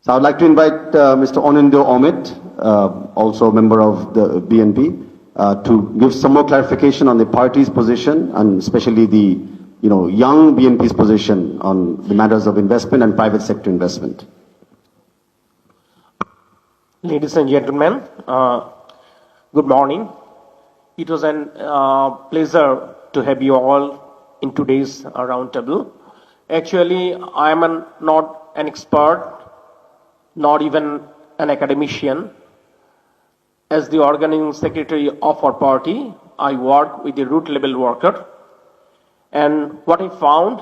So I would like to invite Mr. Onindyo Omid, also a member of the BNP, to give some more clarification on the party's position and especially the young BNP's position on the matters of investment and private sector investment. Ladies and gentlemen, good morning. It was a pleasure to have you all in today's roundtable. Actually, I am not an expert, not even an academician. As the organizing secretary of our party, I work with the root level worker. And what I found,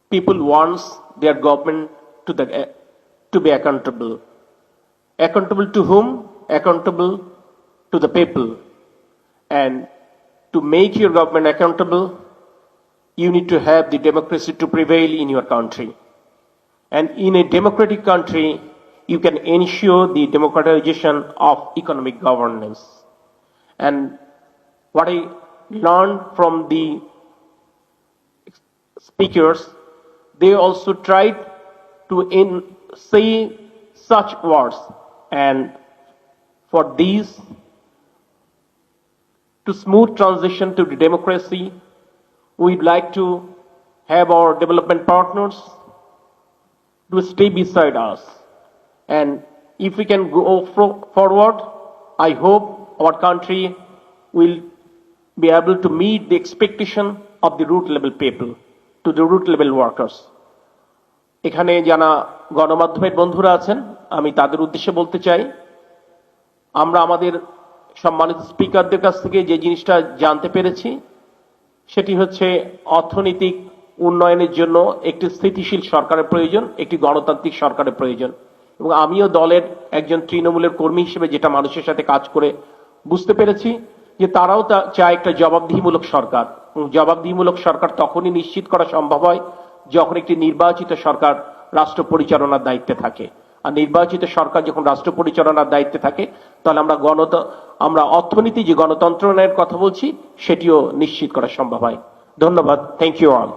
people want their government to be accountable. Accountable to whom? Accountable to the people. And to make your government accountable, you need to have the democracy to prevail in your country. And in a democratic country, you can ensure the democratization of economic governance. And what I learned from the speakers, they also tried to say such words. And for these, to smooth transition to the democracy, we'd like to have our development partners to stay beside us. And if we can go forward, I hope our country will be able to meet the expectation of the root level people, to the root level workers. এখানে যারা গণমাধ্যমের বন্ধুরা আছেন, আমি তাদের উদ্দেশ্যে বলতে চাই, আমরা আমাদের সম্মানিত স্পিকারদের কাছ থেকে যে জিনিসটা জানতে পেরেছি, সেটি হচ্ছে অর্থনৈতিক উন্নয়নের জন্য একটি স্থিতিশীল সরকারের প্রয়োজন, একটি গণতান্ত্রিক সরকারের প্রয়োজন। এবং আমিও দলের একজন তৃণমূলের কর্মী হিসেবে যেটা মানুষের সাথে কাজ করে বুঝতে পেরেছি যে তারাও চায় একটা জবাবদিহিমূলক সরকার। জবাবদিহিমূলক সরকার তখনই নিশ্চিত করা সম্ভব হয় যখন একটি নির্বাচিত সরকার রাষ্ট্র পরিচালনার দায়িত্বে থাকে। আর নির্বাচিত সরকার যখন রাষ্ট্র পরিচালনার দায়িত্বে থাকে, তাহলে আমরা অর্থনীতি যে গণতন্ত্রের কথা বলছি সেটিও নিশ্চিত করা সম্ভব হয়। ধন্যবাদ। Thank you all.